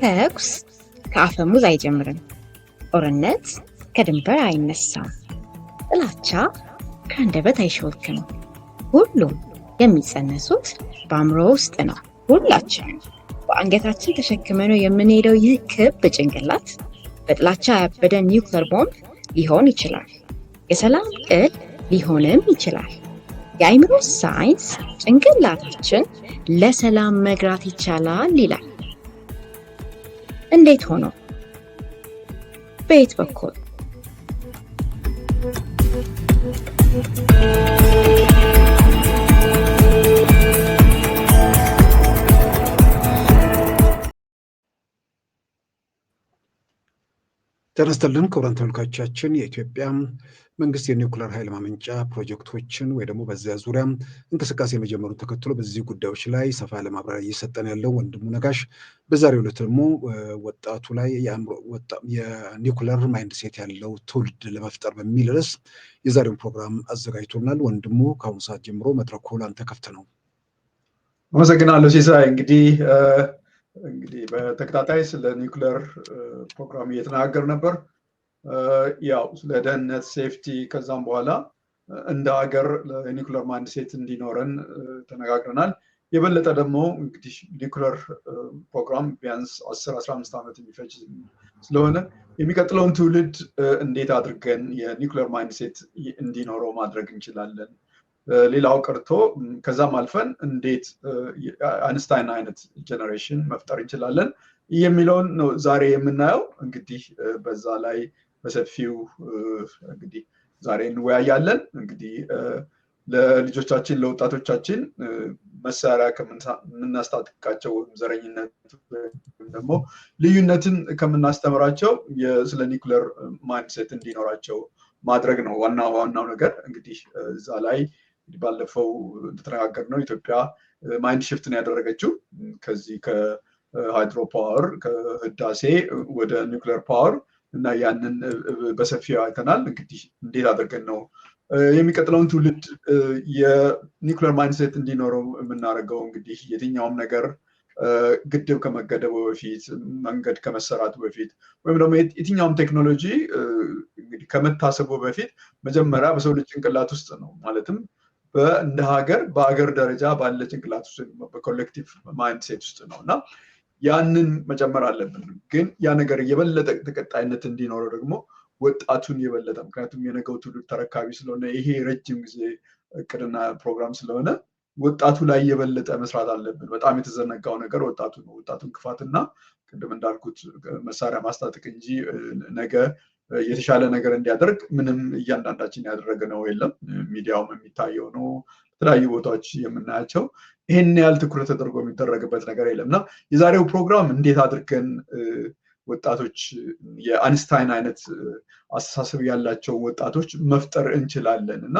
ተኩስ ከአፈሙዝ አይጀምርም። ጦርነት ከድንበር አይነሳም። ጥላቻ ከአንደበት አይሾልክም። ሁሉም የሚጸነሱት በአእምሮ ውስጥ ነው። ሁላችን በአንገታችን ተሸክመነው የምንሄደው ይህ ክብ ጭንቅላት በጥላቻ ያበደ ኒውክለር ቦምብ ሊሆን ይችላል። የሰላም ቅል ሊሆንም ይችላል። የአእምሮ ሳይንስ ጭንቅላታችን ለሰላም መግራት ይቻላል ይላል። እንዴት ሆኖ? በየት በኩል? ጤና ይስጥልን ክቡራን ተመልካቾቻችን፣ የኢትዮጵያ መንግስት የኒውክሌር ኃይል ማመንጫ ፕሮጀክቶችን ወይ ደግሞ በዚያ ዙሪያ እንቅስቃሴ መጀመሩን ተከትሎ በዚህ ጉዳዮች ላይ ሰፋ ያለ ማብራሪያ እየሰጠን ያለው ወንድሙ ነጋሽ በዛሬው ዕለት ደግሞ ወጣቱ ላይ የኒውክሌር ማይንድ ሴት ያለው ትውልድ ለመፍጠር በሚል ርዕስ የዛሬውን ፕሮግራም አዘጋጅቶናል። ወንድሙ ከአሁኑ ሰዓት ጀምሮ መድረኩ ላንተ ክፍት ነው። አመሰግናለሁ ሲሳይ። እንግዲህ በተከታታይ ስለ ኒውክሌር ፕሮግራም እየተናገር ነበር። ያው ስለ ደህንነት ሴፍቲ፣ ከዛም በኋላ እንደ ሀገር ለኒውክሌር ማይንድ ሴት እንዲኖረን ተነጋግረናል። የበለጠ ደግሞ እንግዲህ ኒውክሌር ፕሮግራም ቢያንስ 10-15 ዓመት የሚፈጅ ስለሆነ የሚቀጥለውን ትውልድ እንዴት አድርገን የኒውክሌር ማይንድ ሴት እንዲኖረው ማድረግ እንችላለን፣ ሌላው ቀርቶ ከዛም አልፈን እንዴት አንስታይን አይነት ጀነሬሽን መፍጠር እንችላለን የሚለውን ነው ዛሬ የምናየው። እንግዲህ በዛ ላይ በሰፊው እንግዲህ ዛሬ እንወያያለን። እንግዲህ ለልጆቻችን ለወጣቶቻችን መሳሪያ ከምናስታጥቃቸው ዘረኝነት ደግሞ ልዩነትን ከምናስተምራቸው ስለ ኒውክሌር ማይንድሴት እንዲኖራቸው ማድረግ ነው ዋናው ነገር። እንግዲህ እዛ ላይ ባለፈው እንደተነጋገርነው ኢትዮጵያ ማይንድ ሽፍትን ያደረገችው ከዚህ ከሃይድሮ ፓወር ከህዳሴ ወደ ኒውክሌር ፓወር እና ያንን በሰፊው አይተናል። እንግዲህ እንዴት አድርገን ነው የሚቀጥለውን ትውልድ የኒውክሌር ማይንድሴት እንዲኖረው የምናደርገው? እንግዲህ የትኛውም ነገር ግድብ ከመገደቡ በፊት መንገድ ከመሰራቱ በፊት ወይም ደግሞ የትኛውም ቴክኖሎጂ እንግዲህ ከመታሰቡ በፊት መጀመሪያ በሰው ልጅ ጭንቅላት ውስጥ ነው። ማለትም እንደ ሀገር በሀገር ደረጃ ባለ ጭንቅላት ውስጥ በኮሌክቲቭ ማይንድሴት ውስጥ ነው እና ያንን መጨመር አለብን። ግን ያ ነገር የበለጠ ተቀጣይነት እንዲኖረው ደግሞ ወጣቱን የበለጠ፣ ምክንያቱም የነገው ትውልድ ተረካቢ ስለሆነ ይሄ ረጅም ጊዜ እቅድና ፕሮግራም ስለሆነ ወጣቱ ላይ የበለጠ መስራት አለብን። በጣም የተዘነጋው ነገር ወጣቱ ነው። ወጣቱን ክፋትና ቅድም እንዳልኩት መሳሪያ ማስታጠቅ እንጂ ነገ የተሻለ ነገር እንዲያደርግ ምንም እያንዳንዳችን ያደረግነው የለም። ሚዲያውም የሚታየው ነው፣ በተለያዩ ቦታዎች የምናያቸው። ይህን ያህል ትኩረት ተደርጎ የሚደረግበት ነገር የለም እና የዛሬው ፕሮግራም እንዴት አድርገን ወጣቶች የአንስታይን አይነት አስተሳሰብ ያላቸው ወጣቶች መፍጠር እንችላለን እና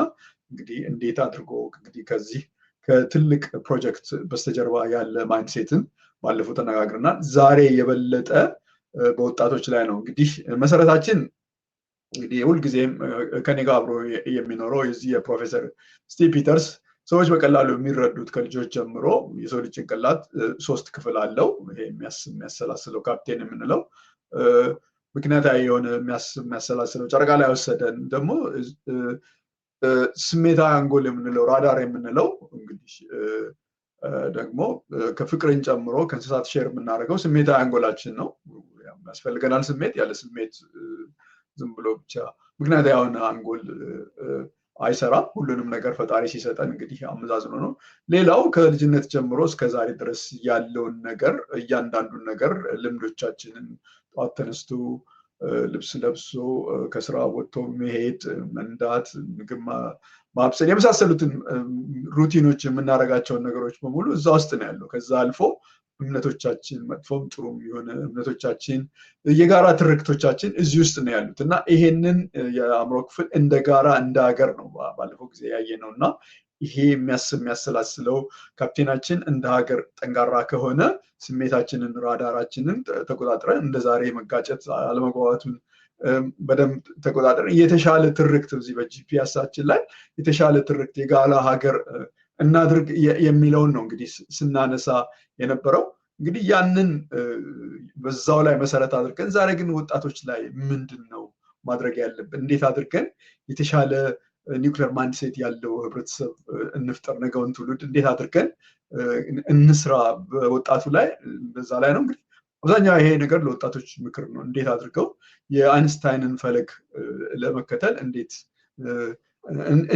እንግዲህ እንዴት አድርጎ እንግዲህ ከዚህ ከትልቅ ፕሮጀክት በስተጀርባ ያለ ማይንድሴትን ባለፈው ተነጋግረናል። ዛሬ የበለጠ በወጣቶች ላይ ነው። እንግዲህ መሰረታችን እንግዲህ ሁልጊዜም ከኔ ጋር አብሮ የሚኖረው የዚህ የፕሮፌሰር ስቲቭ ፒተርስ ሰዎች በቀላሉ የሚረዱት ከልጆች ጀምሮ የሰው ልጅ ጭንቅላት 3 ክፍል አለው። ይሄ የሚያሰላስለው ካፕቴን የምንለው ምክንያታዊ የሆነ የሚያሰላስለው ጨረቃ ላይ ወሰደን ደግሞ ስሜታዊ አንጎል የምንለው ራዳር የምንለው እንግዲህ ደግሞ ከፍቅርን ጨምሮ ከእንስሳት ሼር የምናደርገው ስሜታዊ አንጎላችን ነው። ያስፈልገናል ስሜት። ያለ ስሜት ዝም ብሎ ብቻ ምክንያታዊ የሆነ አንጎል አይሰራም። ሁሉንም ነገር ፈጣሪ ሲሰጠን እንግዲህ አመዛዝኖ ነው። ሌላው ከልጅነት ጀምሮ እስከዛሬ ድረስ ያለውን ነገር እያንዳንዱን ነገር ልምዶቻችንን ጠዋት ተነስቶ ልብስ ለብሶ ከስራ ወጥቶ መሄድ፣ መንዳት፣ ምግብ ማብሰል የመሳሰሉትን ሩቲኖች የምናደርጋቸውን ነገሮች በሙሉ እዛ ውስጥ ነው ያለው። ከዛ አልፎ እምነቶቻችን መጥፎም ጥሩም የሆነ እምነቶቻችን የጋራ ትርክቶቻችን እዚህ ውስጥ ነው ያሉት እና ይሄንን የአእምሮ ክፍል እንደ ጋራ እንደ ሀገር ነው ባለፈው ጊዜ ያየ ነው እና ይሄ የሚያሰላስለው ካፕቴናችን እንደ ሀገር ጠንካራ ከሆነ ስሜታችንን ራዳራችንን ተቆጣጥረን እንደ ዛሬ መጋጨት አለመግባባቱን በደንብ ተቆጣጥረን የተሻለ ትርክት እዚህ በጂፒኤሳችን ላይ የተሻለ ትርክት የጋላ ሀገር እናድርግ የሚለውን ነው እንግዲህ ስናነሳ የነበረው። እንግዲህ ያንን በዛው ላይ መሰረት አድርገን ዛሬ ግን ወጣቶች ላይ ምንድነው ማድረግ ያለብን? እንዴት አድርገን የተሻለ ኒውክሌር ማይንድሴት ያለው ህብረተሰብ እንፍጠር? ነገውን ትውልድ እንዴት አድርገን እንስራ በወጣቱ ላይ? በዛ ላይ ነው እንግዲህ አብዛኛው ይሄ ነገር ለወጣቶች ምክር ነው። እንዴት አድርገው የአይንስታይንን ፈለግ ለመከተል እንዴት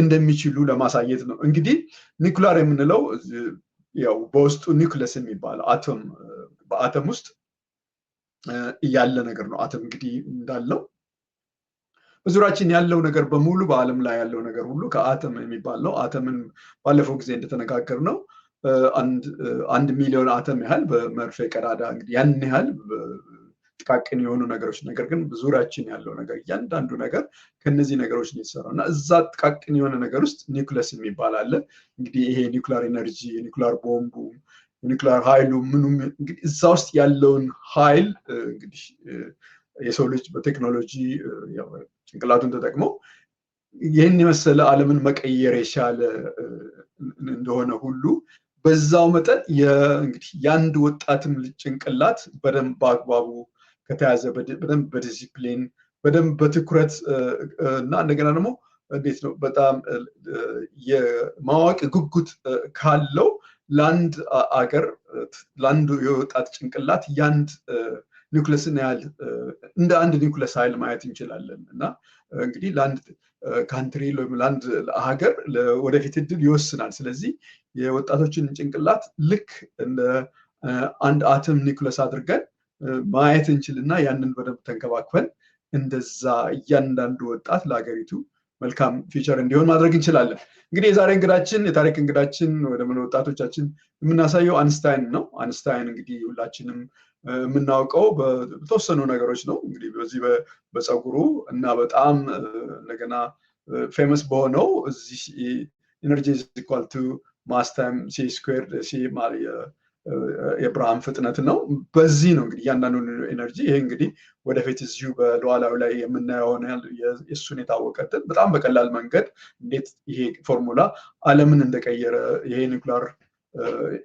እንደሚችሉ ለማሳየት ነው። እንግዲህ ኒውክሌር የምንለው ያው በውስጡ ኒውክለስ የሚባለው አቶም በአቶም ውስጥ ያለ ነገር ነው። አቶም እንግዲህ እንዳለው በዙሪያችን ያለው ነገር በሙሉ በአለም ላይ ያለው ነገር ሁሉ ከአቶም የሚባል ነው። አተምን ባለፈው ጊዜ እንደተነጋገር ነው አንድ ሚሊዮን አተም ያህል በመርፌ ቀዳዳ እንግዲህ ያን ያህል ጥቃቅን የሆኑ ነገሮች፣ ነገር ግን በዙሪያችን ያለው ነገር እያንዳንዱ ነገር ከነዚህ ነገሮች ነው የተሰራው እና እዛ ጥቃቅን የሆነ ነገር ውስጥ ኒውክለስ የሚባል አለ። እንግዲህ ይሄ ኒውክሌር ኤነርጂ፣ ኒውክሌር ቦምቡ፣ ኒውክሌር ኃይሉ ምኑም እንግዲህ እዛ ውስጥ ያለውን ኃይል እንግዲህ የሰው ልጅ በቴክኖሎጂ ጭንቅላቱን ተጠቅሞ ይህን የመሰለ ዓለምን መቀየር የቻለ እንደሆነ ሁሉ በዛው መጠን እንግዲህ የአንድ ወጣትም ጭንቅላት በደንብ በአግባቡ ከተያዘ በደንብ በዲሲፕሊን በደንብ በትኩረት እና እንደገና ደግሞ እንዴት ነው በጣም የማወቅ ጉጉት ካለው ለአንድ አገር ለአንድ የወጣት ጭንቅላት ያንድ ኒውክለስን ያህል እንደ አንድ ኒውክለስ ኃይል ማየት እንችላለን እና እንግዲህ ለአንድ ካንትሪ ለአንድ ሀገር ወደፊት እድል ይወስናል። ስለዚህ የወጣቶችን ጭንቅላት ልክ እንደ አንድ አተም ኒውክለስ አድርገን ማየት እንችልና ያንን በደንብ ተንከባክበን እንደዛ እያንዳንዱ ወጣት ለሀገሪቱ መልካም ፊቸር እንዲሆን ማድረግ እንችላለን። እንግዲህ የዛሬ እንግዳችን የታሪክ እንግዳችን ወደ ወጣቶቻችን የምናሳየው አንስታይን ነው። አንስታይን እንግዲህ ሁላችንም የምናውቀው በተወሰኑ ነገሮች ነው። እንግዲህ በዚህ በፀጉሩ እና በጣም እንደገና ፌመስ በሆነው እዚህ ኢነርጂ ኢዝ ኢኳል ቱ ማስ ታይም ሲ ስኩዌርድ ሲ የብርሃን ፍጥነት ነው። በዚህ ነው እንግዲህ እያንዳንዱ ኤነርጂ ይሄ እንግዲህ ወደፊት እዚሁ በሉዓላዊ ላይ የምናየው የእሱን የታወቀትን በጣም በቀላል መንገድ እንዴት ይሄ ፎርሙላ ዓለምን እንደቀየረ ይሄ ኒውክሌር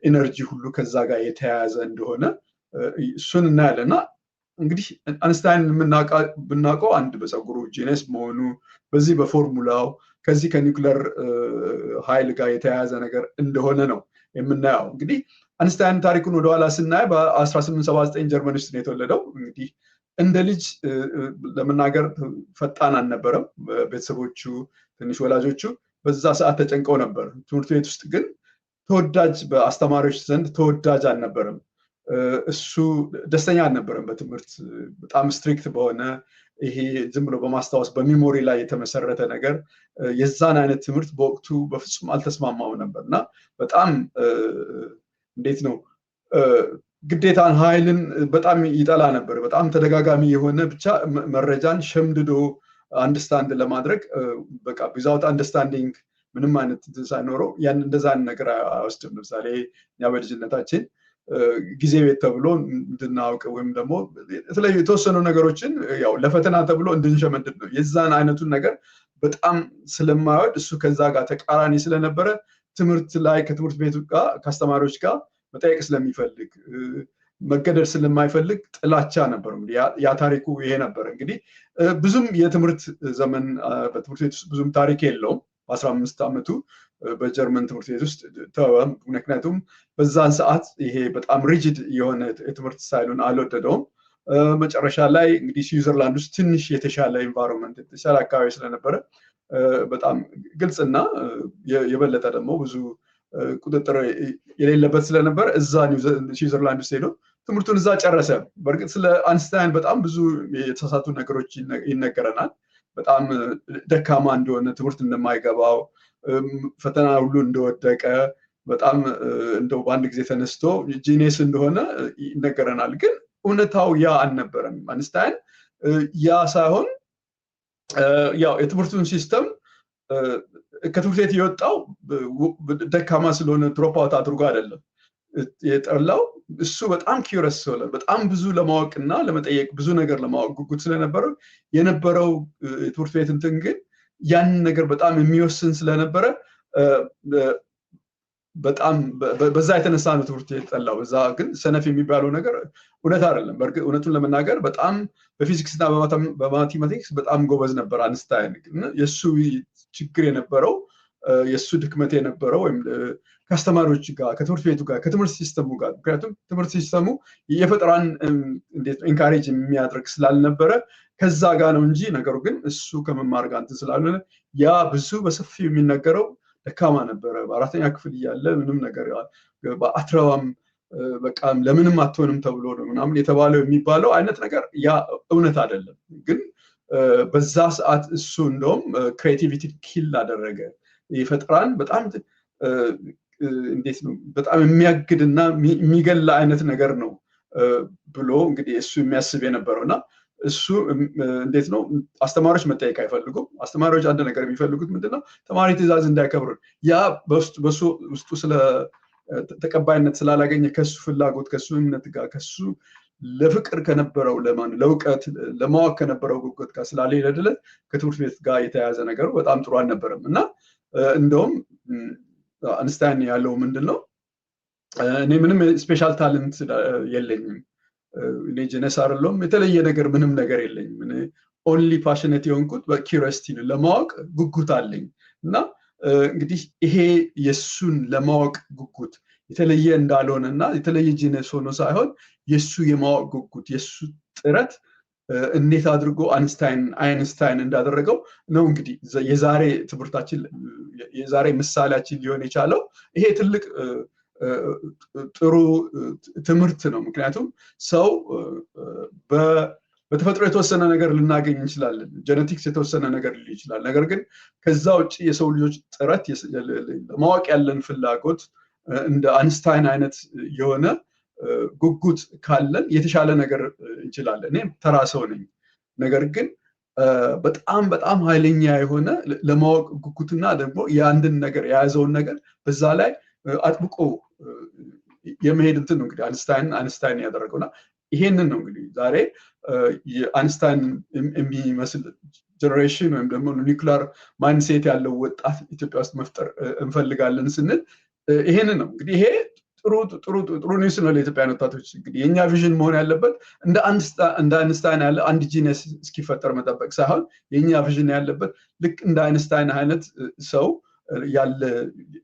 ኤነርጂ ሁሉ ከዛ ጋር የተያያዘ እንደሆነ እሱን እናያለን እና እንግዲህ አንስታይን ብናውቀው አንድ በፀጉሩ ጂነስ መሆኑ በዚህ በፎርሙላው ከዚህ ከኒውክሌር ኃይል ጋር የተያያዘ ነገር እንደሆነ ነው የምናየው። እንግዲህ አንስታይን ታሪኩን ወደኋላ ስናይ በ1879 ጀርመን ውስጥ ነው የተወለደው። እንግዲህ እንደ ልጅ ለመናገር ፈጣን አልነበረም። ቤተሰቦቹ ትንሽ ወላጆቹ በዛ ሰዓት ተጨንቀው ነበር። ትምህርት ቤት ውስጥ ግን ተወዳጅ በአስተማሪዎች ዘንድ ተወዳጅ አልነበረም። እሱ ደስተኛ አልነበረም በትምህርት በጣም ስትሪክት በሆነ ይሄ ዝም ብሎ በማስታወስ በሚሞሪ ላይ የተመሰረተ ነገር የዛን አይነት ትምህርት በወቅቱ በፍጹም አልተስማማው ነበር እና በጣም እንዴት ነው ግዴታን ኃይልን በጣም ይጠላ ነበር። በጣም ተደጋጋሚ የሆነ ብቻ መረጃን ሸምድዶ አንደርስታንድ ለማድረግ በቃ ዊዛውት አንደርስታንዲንግ ምንም አይነት ሳይኖረው ያን እንደዛን ነገር አይወስድም። ለምሳሌ እኛ በልጅነታችን ጊዜ ቤት ተብሎ እንድናውቅ ወይም ደግሞ የተለያዩ የተወሰኑ ነገሮችን ያው ለፈተና ተብሎ እንድንሸመድድ ነው። የዛን አይነቱን ነገር በጣም ስለማይወድ እሱ ከዛ ጋር ተቃራኒ ስለነበረ ትምህርት ላይ ከትምህርት ቤቱ ጋር ከአስተማሪዎች ጋር መጠየቅ ስለሚፈልግ መገደድ ስለማይፈልግ ጥላቻ ነበር። ያ ታሪኩ ይሄ ነበር። እንግዲህ ብዙም የትምህርት ዘመን በትምህርት ቤት ውስጥ ብዙም ታሪክ የለውም። በ15 ዓመቱ በጀርመን ትምህርት ቤት ውስጥ ምክንያቱም በዛን ሰዓት ይሄ በጣም ሪጂድ የሆነ የትምህርት ስታይሉን አልወደደውም። መጨረሻ ላይ እንግዲህ ስዊዘርላንድ ውስጥ ትንሽ የተሻለ ኢንቫይሮንመንት የተሻለ አካባቢ ስለነበረ በጣም ግልጽና የበለጠ ደግሞ ብዙ ቁጥጥር የሌለበት ስለነበር እዛ ስዊዘርላንድ ውስጥ ሄዶ ትምህርቱን እዛ ጨረሰ። በእርግጥ ስለ አንስታይን በጣም ብዙ የተሳሳቱ ነገሮች ይነገረናል። በጣም ደካማ እንደሆነ፣ ትምህርት እንደማይገባው፣ ፈተና ሁሉ እንደወደቀ፣ በጣም እንደው በአንድ ጊዜ ተነስቶ ጂኒየስ እንደሆነ ይነገረናል። ግን እውነታው ያ አልነበረም። አንስታይን ያ ሳይሆን ያው የትምህርቱን ሲስተም ከትምህርት ቤት የወጣው ደካማ ስለሆነ ድሮፕ አውት አድርጎ አይደለም የጠላው። እሱ በጣም ኪውረስ ስለሆነ በጣም ብዙ ለማወቅና ለመጠየቅ ብዙ ነገር ለማወቅ ጉጉት ስለነበረው የነበረው የትምህርት ቤት እንትን ግን ያንን ነገር በጣም የሚወስን ስለነበረ በጣም በዛ የተነሳ ነው ትምህርት የጠላው። በዛ ግን ሰነፍ የሚባለው ነገር እውነት አይደለም። በእርግጥ እውነቱን ለመናገር በጣም በፊዚክስ እና በማቴማቲክስ በጣም ጎበዝ ነበር አንስታይን። ግን የሱ ችግር የነበረው የሱ ድክመት የነበረው ወይም ከአስተማሪዎች ጋር ከትምህርት ቤቱ ጋር ከትምህርት ሲስተሙ ጋር ምክንያቱም ትምህርት ሲስተሙ የፈጠራን እንዴት ኢንካሬጅ የሚያደርግ ስላልነበረ ከዛ ጋር ነው እንጂ ነገሩ ግን እሱ ከመማር ጋር እንትን ስላልሆነ ያ ብዙ በሰፊው የሚነገረው ደካማ ነበረ። በአራተኛ ክፍል እያለ ምንም ነገር በአትረዋም በቃ ለምንም አትሆንም ተብሎ ነው ምናምን የተባለው የሚባለው አይነት ነገር ያ እውነት አይደለም። ግን በዛ ሰዓት እሱ እንደውም ክሬቲቪቲ ኪል አደረገ። የፈጠራን በጣም እንዴት ነው በጣም የሚያግድና የሚገላ አይነት ነገር ነው ብሎ እንግዲህ እሱ የሚያስብ የነበረውና እሱ እንዴት ነው አስተማሪዎች መጠየቅ አይፈልጉም። አስተማሪዎች አንድ ነገር የሚፈልጉት ምንድነው ተማሪ ትዕዛዝ እንዳያከብር። ያ በውስጡ ስለ ተቀባይነት ስላላገኘ ከሱ ፍላጎት ከሱ እምነት ጋር ከሱ ለፍቅር ከነበረው ለእውቀት ለማወቅ ከነበረው ጉጉት ጋር ስላልሄደለት ከትምህርት ቤት ጋር የተያያዘ ነገሩ በጣም ጥሩ አልነበረም እና እንደውም አንስታይን ያለው ምንድነው እኔ ምንም ስፔሻል ታለንት የለኝም፣ እኔ ጀነስ አይደለሁም፣ የተለየ ነገር ምንም ነገር የለኝም፣ እኔ ኦንሊ ፓሽኔት የሆንኩት በኪዩሪዮሲቲ ነው፣ ለማወቅ ጉጉት አለኝ እና እንግዲህ ይሄ የሱን ለማወቅ ጉጉት የተለየ እንዳልሆነና የተለየ ጂነስ ሆኖ ሳይሆን የሱ የማወቅ ጉጉት የሱ ጥረት እንዴት አድርጎ አይንስታይን እንዳደረገው ነው እንግዲህ የዛሬ ትምህርታችን የዛሬ ምሳሌያችን ሊሆን የቻለው። ይሄ ትልቅ ጥሩ ትምህርት ነው። ምክንያቱም ሰው በተፈጥሮ የተወሰነ ነገር ልናገኝ እንችላለን፣ ጄኔቲክስ የተወሰነ ነገር ሊል ይችላል። ነገር ግን ከዛ ውጭ የሰው ልጆች ጥረት ለማወቅ ያለን ፍላጎት እንደ አንስታይን አይነት የሆነ ጉጉት ካለን የተሻለ ነገር እንችላለን። እኔ ተራ ሰው ነኝ፣ ነገር ግን በጣም በጣም ኃይለኛ የሆነ ለማወቅ ጉጉትና ደግሞ የአንድን ነገር የያዘውን ነገር በዛ ላይ አጥብቆ የመሄድ እንትን ነው እንግዲህ አንስታይን ያደረገውና ይሄንን ነው እንግዲህ ዛሬ የአንስታይን የሚመስል ጀነሬሽን ወይም ደግሞ ኒውክሊየር ማይንድሴት ያለው ወጣት ኢትዮጵያ ውስጥ መፍጠር እንፈልጋለን ስንል ይሄንን ነው እንግዲህ። ይሄ ጥሩ ኒውስ ነው ለኢትዮጵያውያን ወጣቶች። እንግዲህ የኛ ቪዥን መሆን ያለበት እንደ አንስታይን ያለ አንድ ጂነስ እስኪፈጠር መጠበቅ ሳይሆን የኛ ቪዥን ያለበት ልክ እንደ አንስታይን አይነት ሰው ያለ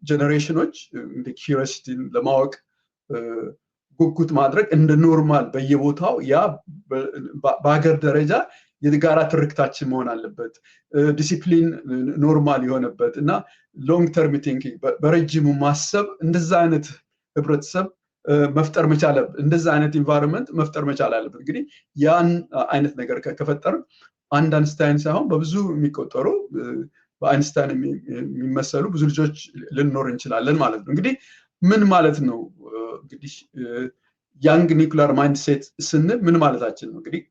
ጀነሬሽኖች እንደ ኪዩሪዮሲቲን ለማወቅ ጉጉት ማድረግ እንደ ኖርማል በየቦታው ያ በሀገር ደረጃ የጋራ ትርክታችን መሆን አለበት። ዲሲፕሊን ኖርማል የሆነበት እና ሎንግ ተርም ቲንኪንግ በረጅሙ ማሰብ እንደዛ አይነት ህብረተሰብ መፍጠር መቻል አለበት። እንደዛ አይነት ኢንቫይሮንመንት መፍጠር መቻል አለበት። እንግዲህ ያን አይነት ነገር ከፈጠር አንድ አንስታይን ሳይሆን በብዙ የሚቆጠሩ በአይንስታይን የሚመሰሉ ብዙ ልጆች ልንኖር እንችላለን ማለት ነው። እንግዲህ ምን ማለት ነው? እንግዲህ ያንግ ኒውክሊየር ማይንድሴት ስንል ምን ማለታችን ነው? እንግዲህ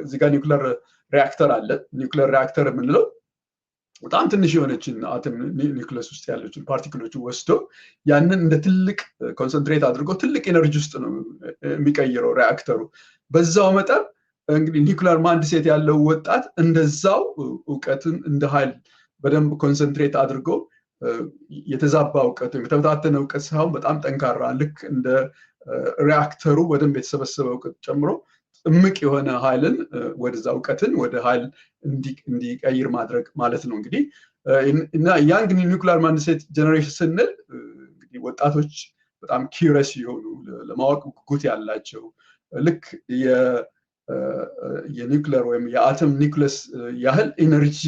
እዚህ ጋር ኒውክሊየር ሪአክተር አለ። ኒውክሊየር ሪአክተር የምንለው በጣም ትንሽ የሆነችን አተም ኒውክሊየስ ውስጥ ያለችን ፓርቲክሎችን ወስዶ ያንን እንደ ትልቅ ኮንሰንትሬት አድርጎ ትልቅ ኤነርጂ ውስጥ ነው የሚቀይረው ሪአክተሩ። በዛው መጠን እንግዲህ ኒውክሊየር ማይንድሴት ያለው ወጣት እንደዛው እውቀትን እንደ ኃይል በደንብ ኮንሰንትሬት አድርጎ የተዛባ እውቀት ወይም የተበታተነ እውቀት ሳይሆን በጣም ጠንካራ ልክ እንደ ሪአክተሩ በደንብ የተሰበሰበ እውቀት ጨምሮ እምቅ የሆነ ኃይልን ወደዛ እውቀትን ወደ ኃይል እንዲቀይር ማድረግ ማለት ነው። እንግዲህ እና ያንግ ኒውክሊየር ማይንድሴት ጀነሬሽን ስንል እንግዲህ ወጣቶች በጣም ኪዩሪየስ የሆኑ ለማወቅ ጉጉት ያላቸው ልክ የኒውክሊየር ወይም የአተም ኒውክሊየስ ያህል ኢነርጂ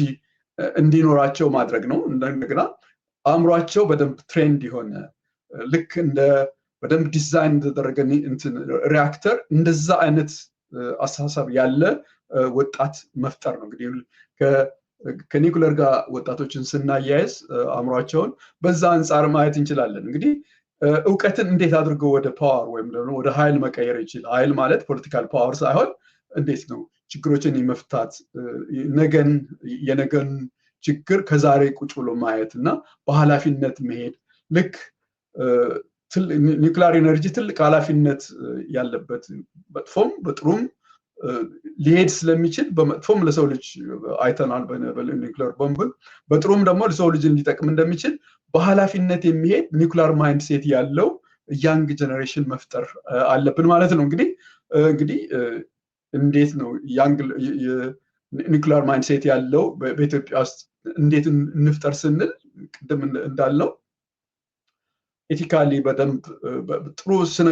እንዲኖራቸው ማድረግ ነው። እንደገና አእምሯቸው በደንብ ትሬንድ የሆነ ልክ እንደ በደንብ ዲዛይን የተደረገ ሪአክተር እንደዛ አይነት አስተሳሰብ ያለ ወጣት መፍጠር ነው። እንግዲህ ከኒውክሊየር ጋር ወጣቶችን ስናያይዝ አእምሯቸውን በዛ አንጻር ማየት እንችላለን። እንግዲህ እውቀትን እንዴት አድርጎ ወደ ፓወር ወይም ደግሞ ወደ ኃይል መቀየር ይችላል? ኃይል ማለት ፖለቲካል ፓወር ሳይሆን እንዴት ነው ችግሮችን የመፍታት የነገን ችግር ከዛሬ ቁጭ ብሎ ማየት እና በኃላፊነት መሄድ ልክ ኒውክሊየር ኢነርጂ ትልቅ ኃላፊነት ያለበት በጥፎም በጥሩም ሊሄድ ስለሚችል በመጥፎም ለሰው ልጅ አይተናል በኒውክሌር ቦምብ በጥሩም ደግሞ ለሰው ልጅ ሊጠቅም እንደሚችል በኃላፊነት የሚሄድ ኒውክሌር ማይንድ ሴት ያለው ያንግ ጀነሬሽን መፍጠር አለብን ማለት ነው። እንግዲህ እንዴት ነው ያንግ ኒውክሌር ማይንድ ሴት ያለው በኢትዮጵያ ውስጥ እንዴት እንፍጠር ስንል ቅድም እንዳልነው ኤቲካሊ በደንብ ጥሩ ስነ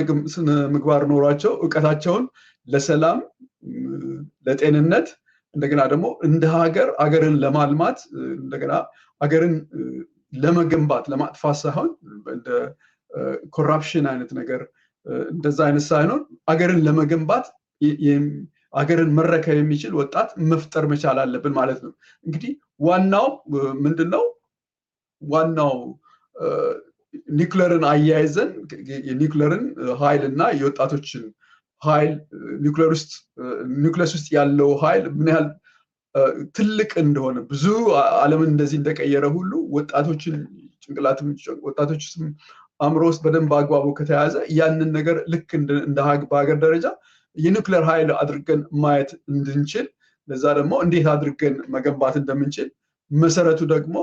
ምግባር ኖሯቸው ዕውቀታቸውን ለሰላም ለጤንነት እንደገና ደግሞ እንደ ሀገርን ለማልማት እንደገና ሀገርን ለመገንባት ለማጥፋት ሳይሆን እንደ ኮራፕሽን አይነት ነገር እንደዛ አይነት ሳይሆን ሀገርን ለመገንባት ሀገርን መረከብ የሚችል ወጣት መፍጠር መቻል አለብን ማለት ነው። እንግዲህ ዋናው ምንድነው? ዋናው ኒውክሌርን አያይዘን የኒውክሌርን ኃይልና የወጣቶችን ኃይል ኒውክሌስ ውስጥ ያለው ኃይል ምን ያህል ትልቅ እንደሆነ ብዙ ዓለምን እንደዚህ እንደቀየረ ሁሉ ወጣቶችን ጭንቅላትም ወጣቶችም አእምሮ ውስጥ በደንብ አግባቡ ከተያዘ ያንን ነገር ልክ እንደ በሀገር ደረጃ የኒውክሌር ኃይል አድርገን ማየት እንድንችል ለዛ ደግሞ እንዴት አድርገን መገንባት እንደምንችል መሰረቱ ደግሞ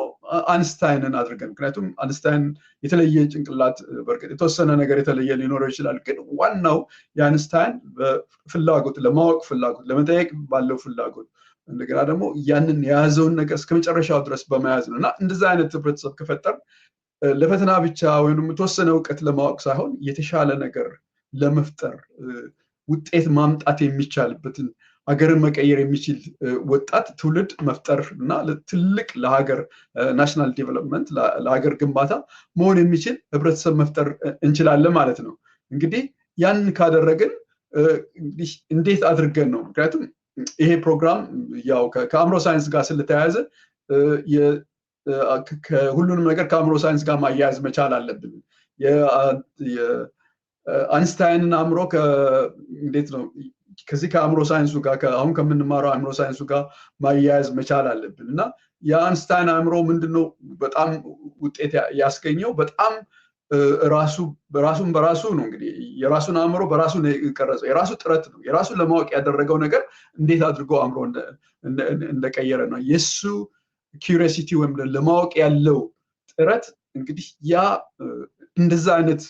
አንስታይንን አድርገን ምክንያቱም አንስታይን የተለየ ጭንቅላት በርግጥ የተወሰነ ነገር የተለየ ሊኖረው ይችላል ግን ዋናው የአንስታይን ፍላጎት ለማወቅ ፍላጎት ለመጠየቅ ባለው ፍላጎት እንደገና ደግሞ ያንን የያዘውን ነገር እስከመጨረሻው ድረስ በመያዝ ነውና እንደዛ አይነት ህብረተሰብ ከፈጠር ለፈተና ብቻ ወይንም የተወሰነ ዕውቀት ለማወቅ ሳይሆን የተሻለ ነገር ለመፍጠር ውጤት ማምጣት የሚቻልበትን ሀገርን መቀየር የሚችል ወጣት ትውልድ መፍጠር እና ትልቅ ለሀገር ናሽናል ዴቨሎፕመንት ለሀገር ግንባታ መሆን የሚችል ህብረተሰብ መፍጠር እንችላለን ማለት ነው። እንግዲህ ያንን ካደረግን እንዴት አድርገን ነው ምክንያቱም ይሄ ፕሮግራም ያው ከአእምሮ ሳይንስ ጋር ስለተያያዘ ሁሉንም ነገር ከአእምሮ ሳይንስ ጋር ማያያዝ መቻል አለብን። የአንስታይንን አእምሮ እንዴት ነው ከዚህ ከአእምሮ ሳይንሱ ጋር አሁን ከምንማረው አእምሮ ሳይንሱ ጋር ማያያዝ መቻል አለብን እና የአንስታይን አእምሮ ምንድነው በጣም ውጤት ያስገኘው በጣም በራሱ ነው እንግዲህ የራሱን አእምሮ በራሱ ነው የቀረጸው የራሱ ጥረት ነው የራሱን ለማወቅ ያደረገው ነገር እንዴት አድርጎ አእምሮ እንደቀየረ ነው የሱ ኪዩሪዮሲቲ ወይም ለማወቅ ያለው ጥረት እንግዲህ ያ እንደዛ አይነት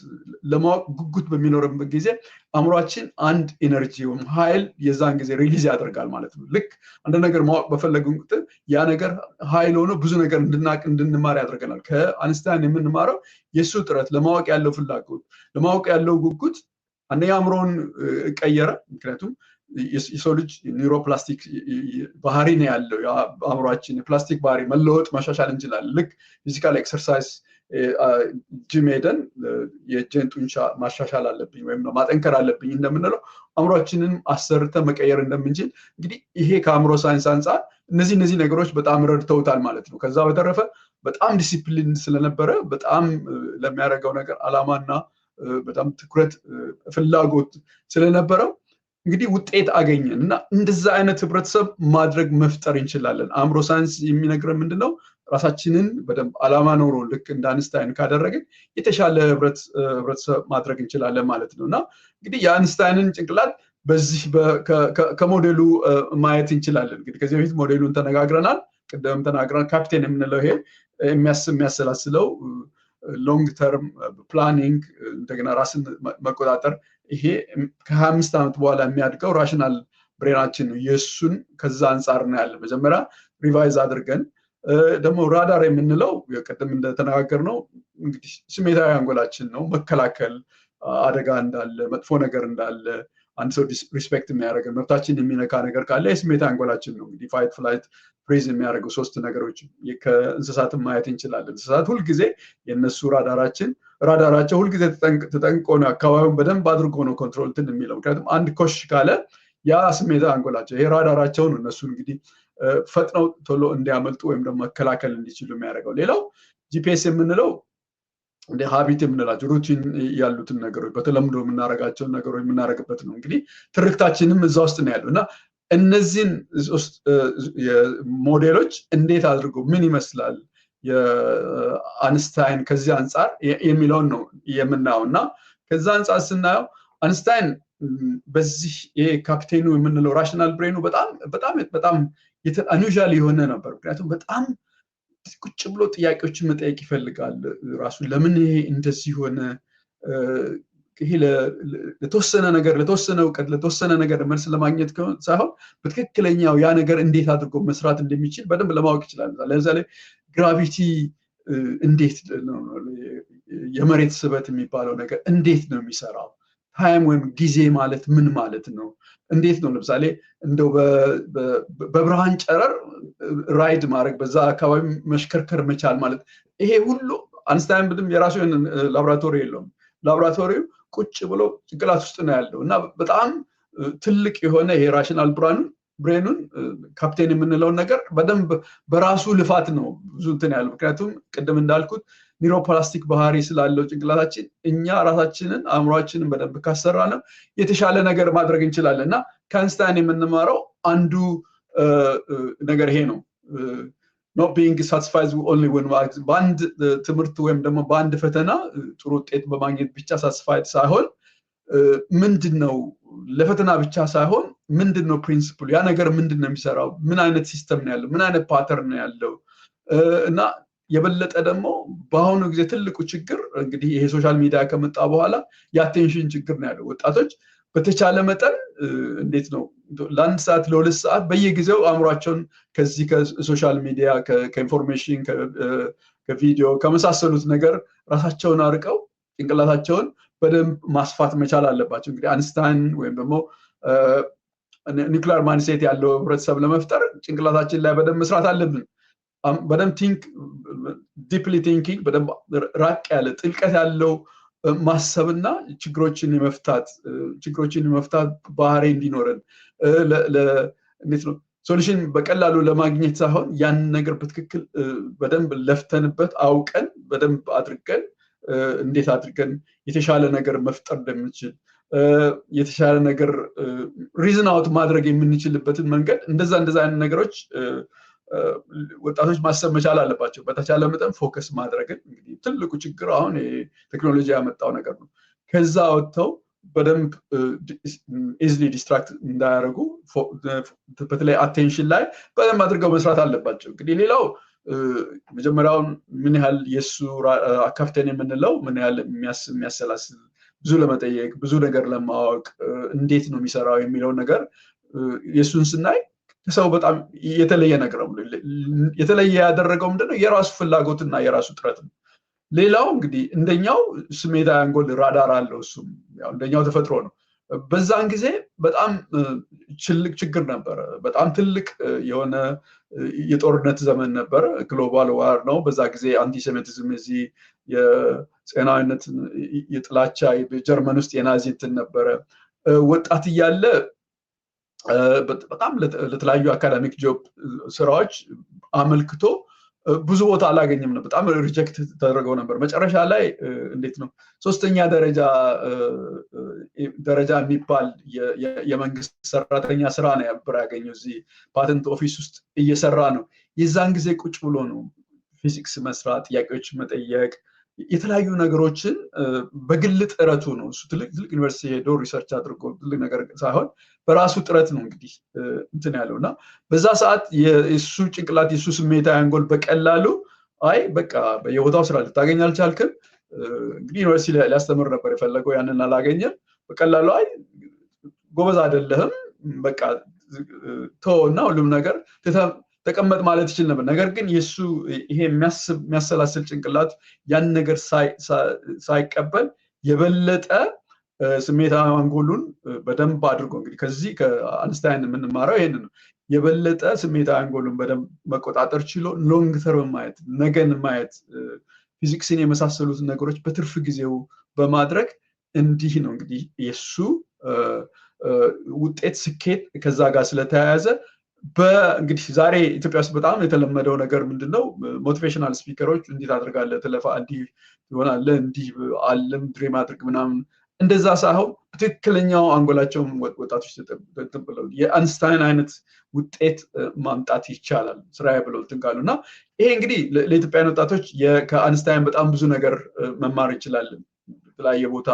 ለማወቅ ጉጉት በሚኖርበት ጊዜ አእምሯችን አንድ ኤነርጂ ወይም ኃይል የዛን ጊዜ ሪሊዝ ያደርጋል ማለት ነው። ልክ አንድ ነገር ማወቅ በፈለግን ቁጥር ያ ነገር ኃይል ሆኖ ብዙ ነገር እንድንማር ያደርገናል። ከአንስታይን የምንማረው የሱ ጥረት ለማወቅ ያለው ፍላጎት ለማወቅ ያለው ጉጉት አንደኛ አእምሮን ቀየረ። ምክንያቱም የሰው ልጅ ኒውሮፕላስቲክ ባህሪ ነው ያለው አእምሯችን የፕላስቲክ ባህሪ መለወጥ ማሻሻል እንችላለን። ልክ ፊዚካል ኤክሰርሳይዝ ጂም ሄደን የእጅን ጡንቻ ማሻሻል አለብኝ ወይም ማጠንከር አለብኝ እንደምንለው አእምሯችንን አሰርተ መቀየር እንደምንችል እንግዲህ ይሄ ከአእምሮ ሳይንስ አንፃር እነዚህ ነገሮች በጣም ረድተውታል ማለት ነው። ከዛ በተረፈ በጣም ዲሲፕሊን ስለነበረ በጣም ለሚያደርገው ነገር አላማና በጣም ትኩረት ፍላጎት ስለነበረው እንግዲህ ውጤት አገኘን እና እንደዛ አይነት ህብረተሰብ ማድረግ መፍጠር እንችላለን። አእምሮ ሳይንስ የሚነግረን ምንድነው ራሳችንን በደንብ አላማ ኖሮ ልክ እንደ አንስታይን ካደረግን የተሻለ ህብረተሰብ ማድረግ እንችላለን ማለት ነው እና እንግዲህ የአንስታይንን ጭንቅላት በዚህ ከሞዴሉ ማየት እንችላለን። እንግዲህ ከዚህ በፊት ሞዴሉን ተነጋግረናል። ቅድም ተናግረናል። ካፒቴን የምንለው ይሄ የሚያሰላስለው ሎንግ ተርም ፕላኒንግ እንደገና ራስን መቆጣጠር ይሄ ከ25 ዓመት በኋላ የሚያድገው ራሽናል ብሬናችን ነው። የሱን ከዛ አንፃር ነው ያለ መጀመሪያ ሪቫይዝ አድርገን ደግሞ ራዳር የምንለው ቅድም እንደተነጋገርነው እንግዲህ ስሜታዊ አንጎላችን ነው። መከላከል አደጋ እንዳለ መጥፎ ነገር እንዳለ አንድ ሰው ሪስፔክት የሚያደርገን መብታችን የሚነካ ነገር ካለ የስሜታዊ አንጎላችን ነው። እንግዲህ ፋይት ፍላይት ፍሪዝ የሚያደርገው ሶስት ነገሮች ከእንስሳትን ማየት እንችላለን። እንስሳት ሁልጊዜ የነሱ ራዳራቸው ሁልጊዜ ተጠንቅቆ ነው አካባቢውን በደንብ አድርጎ ነው ኮንትሮል እንትን የሚለው ምክንያቱም አንድ ኮሽ ካለ ያ ስሜታዊ አንጎላቸው ይሄ ራዳራቸው ነው እነሱ እንግዲህ ፈጥነው ቶሎ እንዲያመልጡ ወይም ደግሞ መከላከል እንዲችሉ የሚያደርገው። ሌላው ጂፒኤስ የምንለው እንደ ሃቢት የምንላቸው ሩቲን ያሉትን ነገሮች በተለምዶ የምናደርጋቸውን ነገሮች የምናደርግበት ነው። እንግዲህ ትርክታችንም እዛ ውስጥ ነው ያለው እና እነዚህን ሞዴሎች እንዴት አድርጎ ምን ይመስላል የአንስታይን ከዚህ አንፃር የሚለውን ነው የምናየው እና ከዛ አንፃር ስናየው አንስታይን በዚህ ይሄ ካፕቴኑ የምንለው ራሽናል ብሬኑ በጣም አንዩዥዋል የሆነ ነበር። ምክንያቱም በጣም ቁጭ ብሎ ጥያቄዎችን መጠየቅ ይፈልጋል ራሱ። ለምን ይሄ እንደዚህ ሆነ? ይሄ ለተወሰነ ነገር ለተወሰነ እውቀት ለተወሰነ ነገር መልስ ለማግኘት ሳይሆን በትክክለኛው ያ ነገር እንዴት አድርጎ መስራት እንደሚችል በደንብ ለማወቅ ይችላል። ለምሳሌ ግራቪቲ እንዴት ነው፣ የመሬት ስበት የሚባለው ነገር እንዴት ነው የሚሰራው? ታይም ወይም ጊዜ ማለት ምን ማለት ነው? እንዴት ነው ለምሳሌ እንደው በብርሃን ጨረር ራይድ ማድረግ በዛ አካባቢ መሽከርከር መቻል ማለት ይሄ ሁሉ አንስታይን ብድም የራሱ ላቦራቶሪ የለውም። ላቦራቶሪው ቁጭ ብሎ ጭንቅላት ውስጥ ነው ያለው እና በጣም ትልቅ የሆነ ይሄ ራሽናል ብሬኑን ካፕቴን የምንለውን ነገር በደንብ በራሱ ልፋት ነው ብዙ እንትን ያለው። ምክንያቱም ቅድም እንዳልኩት ኒውሮፕላስቲክ ባህሪ ስላለው ጭንቅላታችን እኛ ራሳችንን አእምሯችንን በደንብ ካሰራ ነው የተሻለ ነገር ማድረግ እንችላለን። እና ከአይንስታይን የምንማረው አንዱ ነገር ይሄ ነው። not being satisfied only when በአንድ ትምህርት ወይም ደግሞ በአንድ ፈተና ጥሩ ውጤት በማግኘት ብቻ ሳትስፋይድ ሳይሆን ምንድነው ለፈተና ብቻ ሳይሆን ምንድነው ፕሪንሲፕሉ፣ ያ ነገር ምንድነው የሚሰራው፣ ምን አይነት ሲስተም ነው ያለው፣ ምን አይነት ፓተርን ነው ያለው። እና የበለጠ ደግሞ በአሁኑ ጊዜ ትልቁ ችግር እንግዲህ ይሄ ሶሻል ሚዲያ ከመጣ በኋላ የአቴንሽን ችግር ነው ያለው። ወጣቶች በተቻለ መጠን እንዴት ነው ለአንድ ሰዓት ለሁለት ሰዓት በየጊዜው አእምሯቸውን ከዚህ ከሶሻል ሚዲያ ከኢንፎርሜሽን ከቪዲዮ ከመሳሰሉት ነገር ራሳቸውን አርቀው ጭንቅላታቸውን በደንብ ማስፋት መቻል አለባቸው። እንግዲህ አንስታይን ወይም ደግሞ ኒውክሊየር ማይንድሴት ያለው ህብረተሰብ ለመፍጠር ጭንቅላታችን ላይ በደንብ መስራት አለብን። በደንብ ዲፕሊ ቲንኪንግ በደንብ ራቅ ያለ ጥልቀት ያለው ማሰብና ችግሮችን የመፍታት ባህሪ እንዲኖረን እንዴት ነው ሶሉሽን በቀላሉ ለማግኘት ሳይሆን ያን ነገር በትክክል በደንብ ለፍተንበት አውቀን በደንብ አድርገን እንዴት አድርገን የተሻለ ነገር መፍጠር እንደምንችል የተሻለ ነገር ሪዝን አውት ማድረግ የምንችልበትን መንገድ እንደዛ አይነት ነገሮች ወጣቶች ማሰብ መቻል አለባቸው። በተቻለ መጠን ፎከስ ማድረግን እንግዲህ ትልቁ ችግር አሁን ቴክኖሎጂ ያመጣው ነገር ነው። ከዛ ወጥተው በደንብ ኢዝሊ ዲስትራክት እንዳያደርጉ በተለይ አቴንሽን ላይ በደንብ አድርገው መስራት አለባቸው። እንግዲህ ሌላው መጀመሪያውን ምን ያህል የሱ ካፕቴን የምንለው ምን ያህል የሚያሰላስል ብዙ ለመጠየቅ ብዙ ነገር ለማወቅ እንዴት ነው የሚሰራው የሚለው ነገር የሱን ስናይ ሰው በጣም የተለየ ነገር ነው። የተለየ ያደረገው ምንድነው የራሱ ፍላጎትና የራሱ ጥረት ነው። ሌላው እንግዲህ እንደኛው ስሜታዊ አንጎል ራዳር አለው። እሱም ያው እንደኛው ተፈጥሮ ነው። በዛን ጊዜ በጣም ችግር ነበረ። በጣም ትልቅ የሆነ የጦርነት ዘመን ነበረ። ግሎባል ዋር ነው። በዛ ጊዜ አንቲሴሚቲዝም እዚህ የጤናዊነት የጥላቻ በጀርመን ውስጥ የናዚ እንትን ነበረ። ወጣት እያለ በጣም ለተለያዩ አካዳሚክ ጆብ ስራዎች አመልክቶ ብዙ ቦታ አላገኘም ነበር። በጣም ሪጀክት ተደረገው ነበር። መጨረሻ ላይ እንዴት ነው ሶስተኛ ደረጃ የሚባል የመንግስት ሰራተኛ ስራ ነው ያገኘው። እዚህ ፓተንት ኦፊስ ውስጥ እየሰራ ነው። የዛን ጊዜ ቁጭ ብሎ ነው ፊዚክስ መስራት፣ ጥያቄዎች መጠየቅ፣ የተለያዩ ነገሮችን በግል ጥረቱ ነው። እሱ ትልቅ ዩኒቨርሲቲ ሄዶ ሪሰርች አድርጎ ትልቅ ነገር ሳይሆን በራሱ ጥረት ነው እንግዲህ እንትን ያለው እና በዛ ሰዓት የሱ ጭንቅላት የሱ ስሜታዊ አንጎል በቀላሉ አይ በቃ በየቦታው ስራ ልታገኝ አልቻልክም፣ እንግዲህ ዩኒቨርሲቲ ሊያስተምር ነበር የፈለገው፣ ያንን አላገኘም። በቀላሉ አይ ጎበዝ አይደለህም በቃ ተውና ሁሉም ነገር ተቀመጥ ማለት ይችል ነበር። ነገር ግን የሱ ይሄ የሚያሰላስል ጭንቅላት ያን ነገር ሳይቀበል የበለጠ ስሜታዊ አንጎሉን በደንብ አድርጎ እንግዲህ ከዚህ ከአንስታይን የምንማረው ይሄንን ነው። የበለጠ ስሜታዊ አንጎሉን በደንብ መቆጣጠር ችሎ ሎንግ ተርም ማየት፣ ነገን ማየት፣ ፊዚክስን የመሳሰሉት ነገሮች በትርፍ ጊዜው በማድረግ እንዲህ ነው እንግዲህ የሱ ውጤት ስኬት ከዛ ጋር ስለተያያዘ በእንግዲህ ዛሬ ኢትዮጵያ ውስጥ በጣም የተለመደው ነገር ምንድነው? ሞቲቬሽናል ስፒከሮች እንዴት አድርጋለህ ትለፋ፣ እንዲህ ይሆናለህ፣ እንዲህ አለም ድሪም አድርግ ምናምን እንደዛ ሳይሆን ትክክለኛው አንጎላቸውን ወጣቶች ተጠብለው የአንስታይን አይነት ውጤት ማምጣት ይቻላል ስራዬ ብለው ትንካሉ። እና ይሄ እንግዲህ ለኢትዮጵያውያን ወጣቶች ከአንስታይን በጣም ብዙ ነገር መማር ይችላል። በተለያየ ቦታ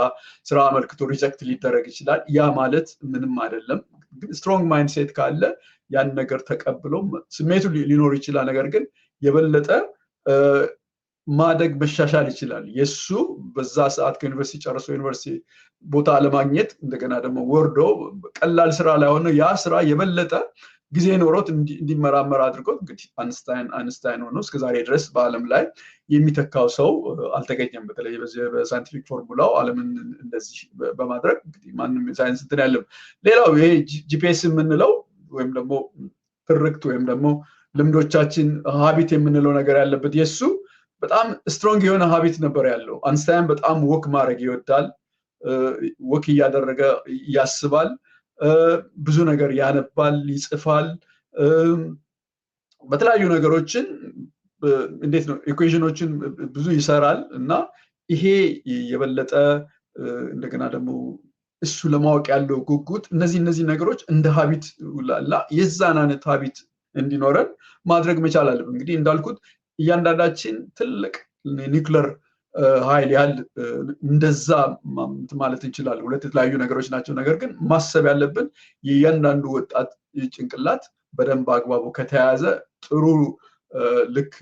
ስራ አመልክቶ ሪጀክት ሊደረግ ይችላል። ያ ማለት ምንም አይደለም። ግን ስትሮንግ ማይንድሴት ካለ ያን ነገር ተቀብሎ ስሜቱ ሊኖር ይችላል። ነገር ግን የበለጠ ማደግ መሻሻል ይችላል። የሱ በዛ ሰዓት ከዩኒቨርሲቲ ጨርሶ ዩኒቨርሲቲ ቦታ ለማግኘት እንደገና ደግሞ ወርዶ ቀላል ስራ ላይ ሆነ ያ ስራ የበለጠ ጊዜ ኖሮት እንዲመራመር አድርጎት እንግዲህ አንስታይን ሆኖ እስከዛሬ ድረስ በዓለም ላይ የሚተካው ሰው አልተገኘም። በተለይ በሳይንቲፊክ ፎርሙላው ዓለምን እንደዚህ በማድረግ እንግዲህ ማንም ሳይንስ እንትን ያለው። ሌላው ይሄ ጂፒኤስ የምንለው ወይም ደግሞ ትርክት ወይም ደግሞ ልምዶቻችን ሀቢት የምንለው ነገር ያለበት የሱ በጣም ስትሮንግ የሆነ ሀቢት ነበር ያለው። አንስታይን በጣም ወክ ማድረግ ይወዳል። ወክ እያደረገ ያስባል፣ ብዙ ነገር ያነባል፣ ይጽፋል። በተለያዩ ነገሮችን እንዴት ነው ኢኩዌሽኖችን ብዙ ይሰራል እና ይሄ የበለጠ እንደገና ደግሞ እሱ ለማወቅ ያለው ጉጉት እነዚህ ነገሮች እንደ ሀቢት ላላ የዛን አይነት ሀቢት እንዲኖረን ማድረግ መቻል አለብን። እንግዲህ እንዳልኩት እያንዳንዳችን ትልቅ ኒውክለር ኃይል ያህል እንደዛ ማለት እንችላለን። ሁለት የተለያዩ ነገሮች ናቸው። ነገር ግን ማሰብ ያለብን የእያንዳንዱ ወጣት ጭንቅላት በደንብ አግባቡ ከተያዘ ጥሩ ልክ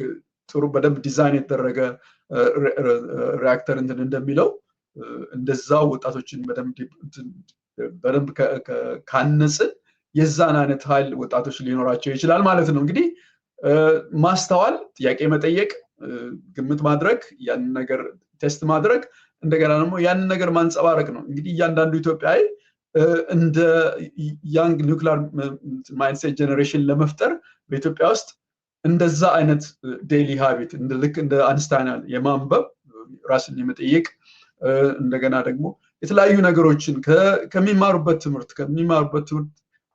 ጥሩ በደንብ ዲዛይን የተደረገ ሪአክተር እንትን እንደሚለው እንደዛው ወጣቶችን በደንብ ካነጽን የዛን አይነት ኃይል ወጣቶች ሊኖራቸው ይችላል ማለት ነው። እንግዲህ ማስተዋል፣ ጥያቄ መጠየቅ፣ ግምት ማድረግ፣ ያንን ነገር ቴስት ማድረግ፣ እንደገና ደግሞ ያንን ነገር ማንጸባረቅ ነው። እንግዲህ እያንዳንዱ ኢትዮጵያዊ እንደ ያንግ ኒውክሊር ማይንድሴት ጀነሬሽን ለመፍጠር በኢትዮጵያ ውስጥ እንደዛ አይነት ዴይሊ ሃቢት ልክ እንደ አንስታይን የማንበብ ራስን የመጠየቅ እንደገና ደግሞ የተለያዩ ነገሮችን ከሚማሩበት ትምህርት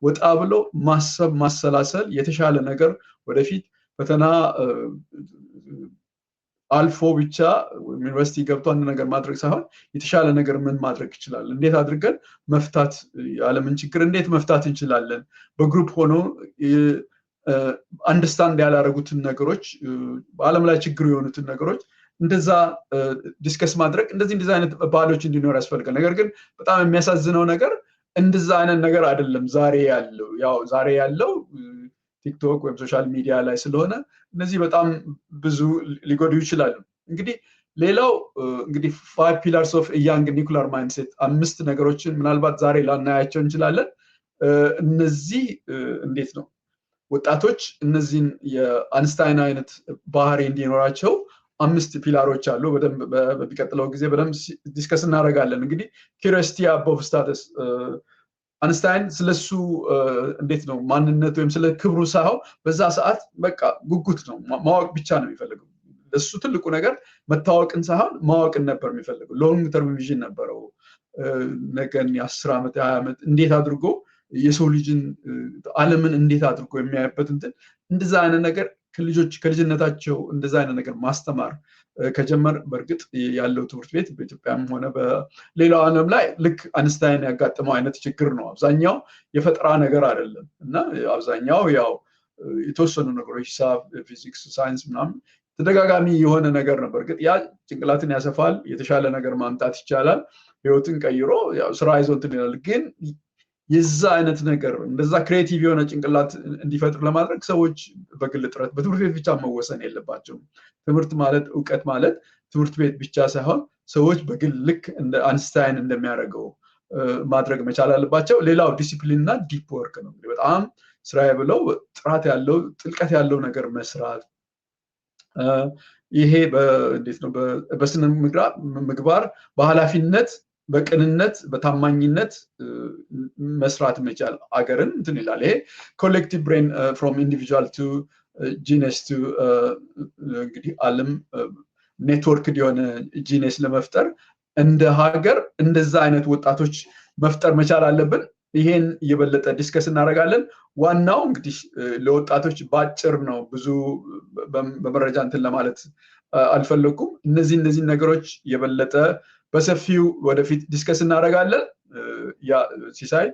ወጣ ብሎ ማሰብ፣ ማሰላሰል፣ የተሻለ ነገር ወደፊት ፈተና አልፎ ብቻ ዩኒቨርሲቲ ገብቶ አንድ ነገር ማድረግ ሳይሆን የተሻለ ነገር ምን ማድረግ ይችላል፣ እንዴት አድርገን መፍታት የዓለምን ችግር እንዴት መፍታት እንችላለን፣ በግሩፕ ሆኖ አንደርስታንድ ያላረጉትን ነገሮች በዓለም ላይ ችግር የሆኑትን ነገሮች እንደዛ ዲስከስ ማድረግ እንደዚህ አይነት ባህሎች እንዲኖር ያስፈልጋል። ነገር ግን በጣም የሚያሳዝነው ነገር እንደዛ አይነት ነገር አይደለም ዛሬ ያለው ቲክቶክ ወይም ሶሻል ሚዲያ ላይ ስለሆነ እነዚህ በጣም ብዙ ሊጎዱ ይችላሉ። እንግዲህ ሌላው እንግዲህ 5 pillars of a young nuclear mindset 5 ነገሮችን ምናልባት ዛሬ ላናያቸው እንችላለን። እነዚህ እንዴት ነው ወጣቶች እነዚህን የአንስታይን አይነት ባህሪ እንዲኖራቸው 5 ፒላሮች አሉ። በሚቀጥለው ጊዜ በደንብ ዲስከስ እናደርጋለን። እንግዲህ curiosity above status አንስታይን ስለሱ እንዴት ነው ማንነት ወይም ስለ ክብሩ ሳይሆን በዛ ሰዓት በቃ ጉጉት ነው፣ ማወቅ ብቻ ነው የሚፈልገው። ለሱ ትልቁ ነገር መታወቅን ሳይሆን ማወቅን ነበር የሚፈልገው። ሎንግ ተርም ቪዥን ነበረው። ነገን የ10 ዓመት 20 ዓመት እንዴት አድርጎ የሰው ልጅን ዓለምን እንዴት አድርጎ የሚያይበት እንደዛ አይነት ነገር ከልጅነታቸው እንደዛ አይነት ነገር ማስተማር ከጀመር በእርግጥ ያለው ትምህርት ቤት በኢትዮጵያም ሆነ በሌላው ዓለም ላይ ልክ አንስታይን ያጋጠመው አይነት ችግር ነው። አብዛኛው የፈጠራ ነገር አይደለም እና አብዛኛው ያው የተወሰኑ ነገሮች ሂሳብ፣ ፊዚክስ፣ ሳይንስ ምናምን ተደጋጋሚ የሆነ ነገር ነው። በእርግጥ ያ ጭንቅላትን ያሰፋል፣ የተሻለ ነገር ማምጣት ይቻላል፣ ህይወትን ቀይሮ ያው ስራ ይዞ እንትን ይላል። ግን የዛ አይነት ነገር እንደዛ ክሬቲቭ የሆነ ጭንቅላት እንዲፈጥር ለማድረግ ሰዎች በግል ጥረት በትምህርት ቤት ብቻ መወሰን የለባቸውም። ትምህርት ማለት እውቀት ማለት ትምህርት ቤት ብቻ ሳይሆን ሰዎች በግል ልክ እንደ አንስታይን እንደሚያደርገው ማድረግ መቻል አለባቸው። ሌላው ዲሲፕሊን እና ዲፕ ወርክ ነው። በጣም ስራዬ ብለው ጥራት ያለው ጥልቀት ያለው ነገር መስራት። ይሄ እንዴት ነው በስነ ምግባር በኃላፊነት በቅንነት በታማኝነት መስራት መቻል አገርን እንትን ይላል። ይሄ ኮሌክቲቭ ብሬን ፍሮም ኢንዲቪጁዋል ቱ ጂነስ ቱ እንግዲህ ዓለም ኔትወርክ የሆነ ጂነስ ለመፍጠር እንደ ሀገር እንደዛ አይነት ወጣቶች መፍጠር መቻል አለብን። ይሄን የበለጠ ዲስከስ እናደርጋለን። ዋናው እንግዲህ ለወጣቶች ባጭር ነው፣ ብዙ በመረጃ እንትን ለማለት አልፈለኩም። እነዚህ ነገሮች የበለጠ በሰፊው ወደፊት ዲስከስ እናደርጋለን። ያ ሲሳይ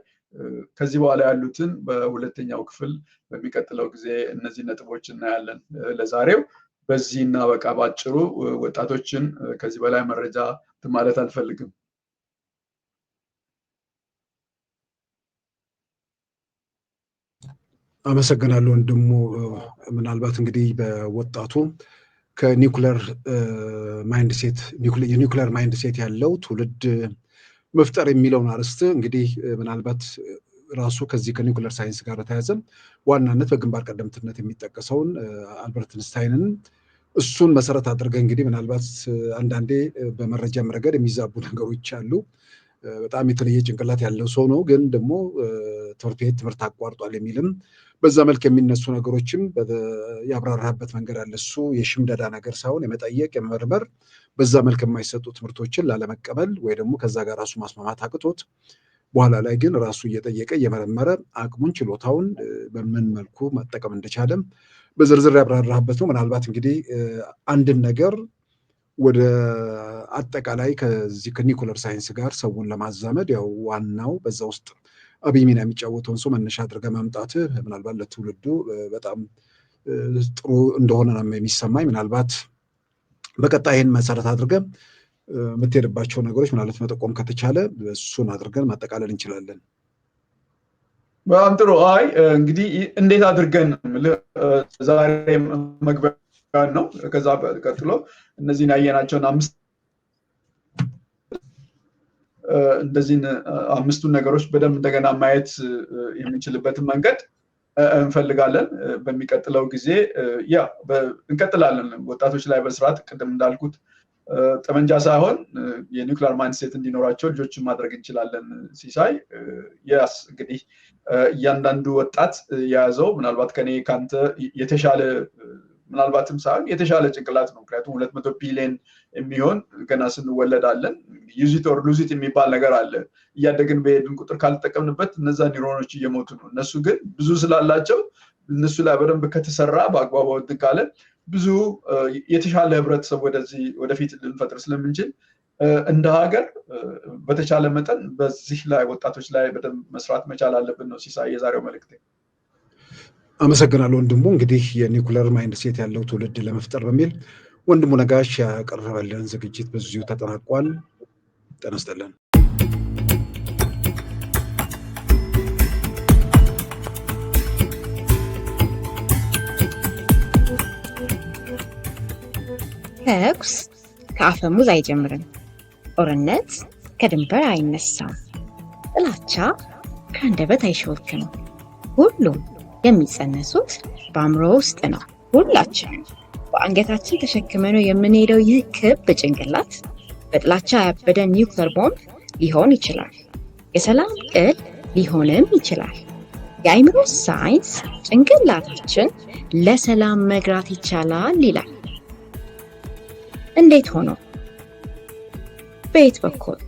ከዚህ በኋላ ያሉትን በሁለተኛው ክፍል በሚቀጥለው ጊዜ እነዚህ ነጥቦች እናያለን። ለዛሬው በዚህ እና በቃ ባጭሩ ወጣቶችን ከዚህ በላይ መረጃ ማለት አልፈልግም። አመሰግናለሁ ወንድሙ። ምናልባት እንግዲህ በወጣቱ ከኒውክለር ማይንድሴት ያለው ትውልድ መፍጠር የሚለውን አርዕስት እንግዲህ ምናልባት ራሱ ከዚህ ከኒውክለር ሳይንስ ጋር በተያያዘ ዋናነት በግንባር ቀደምትነት የሚጠቀሰውን አልበርት ኢንስታይንን እሱን መሰረት አድርገን እንግዲህ ምናልባት አንዳንዴ በመረጃም ረገድ የሚዛቡ ነገሮች አሉ። በጣም የተለየ ጭንቅላት ያለው ሰው ነው፣ ግን ደግሞ ትምህርት ቤት ትምህርት አቋርጧል የሚልም በዛ መልክ የሚነሱ ነገሮችም ያብራራበት መንገድ አለ። እሱ የሽምደዳ ነገር ሳይሆን የመጠየቅ የመመርመር በዛ መልክ የማይሰጡ ትምህርቶችን ላለመቀበል ወይ ደግሞ ከዛ ጋር ራሱ ማስማማት አቅቶት በኋላ ላይ ግን ራሱ እየጠየቀ እየመረመረ አቅሙን ችሎታውን በምን መልኩ መጠቀም እንደቻለም በዝርዝር ያብራራበት ነው። ምናልባት እንግዲህ አንድን ነገር ወደ አጠቃላይ ከዚህ ከኒውክለር ሳይንስ ጋር ሰውን ለማዛመድ ያው ዋናው በዛ ውስጥ አብይ ሚና የሚጫወተውን ሰው መነሻ አድርገህ ማምጣት ምናልባት ለትውልዱ በጣም ጥሩ እንደሆነ ነው የሚሰማኝ። ምናልባት በቀጣይ ይህን መሰረት አድርገን የምትሄድባቸው ነገሮች ምናልባት መጠቆም ከተቻለ እሱን አድርገን ማጠቃለል እንችላለን። በጣም ጥሩ። አይ እንግዲህ እንዴት አድርገን ዛሬ መግቢያ ነው። ከዛ ቀጥሎ እነዚህን ያየናቸውን እንደዚህን አምስቱን ነገሮች በደንብ እንደገና ማየት የምንችልበትን መንገድ እንፈልጋለን። በሚቀጥለው ጊዜ እንቀጥላለን። ወጣቶች ላይ በስርዓት ቅድም እንዳልኩት ጠመንጃ ሳይሆን የኒውክሊየር ማይንድሴት እንዲኖራቸው ልጆችን ማድረግ እንችላለን። ሲሳይ ያስ እንግዲህ እያንዳንዱ ወጣት የያዘው ምናልባት ከኔ ካንተ የተሻለ ምናልባትም ሳይሆን የተሻለ ጭንቅላት ነው። ምክንያቱም 200 ቢሊዮን የሚሆን ገና ስንወለዳለን። ዩዚት ኦር ሉዚት የሚባል ነገር አለ። እያደግን በሄድን ቁጥር ካልተጠቀምንበት እነዛ ኒውሮኖች እየሞቱ ነው። እነሱ ግን ብዙ ስላላቸው እነሱ ላይ በደንብ ከተሰራ በአግባቡ ካለ ብዙ የተሻለ ህብረተሰብ ወደፊት ልንፈጥር ስለምንችል እንደ ሀገር በተቻለ መጠን በዚህ ላይ ወጣቶች ላይ በደንብ መስራት መቻል አለብን ነው ሲሳይ የዛሬው መልእክት። አመሰግናለሁ ወንድሙ። እንግዲህ የኒውክለር ማይንድሴት ያለው ትውልድ ለመፍጠር በሚል ወንድሙ ነጋሽ ያቀረበልን ዝግጅት በዚሁ ተጠናቋል። ጤና ይስጥልን። ተኩስ ከአፈሙዝ አይጀምርም። ጦርነት ከድንበር አይነሳም። ጥላቻ ከአንደበት አይሾልክም። ሁሉም የሚጸነሱት በአእምሮ ውስጥ ነው። ሁላችን በአንገታችን ተሸክመነው የምንሄደው ይህ ክብ ጭንቅላት በጥላቻ ያበደ ኒውክለር ቦምብ ሊሆን ይችላል። የሰላም ቅል ሊሆንም ይችላል። የአእምሮ ሳይንስ ጭንቅላታችን ለሰላም መግራት ይቻላል ይላል። እንዴት ሆኖ? በየት በኩል?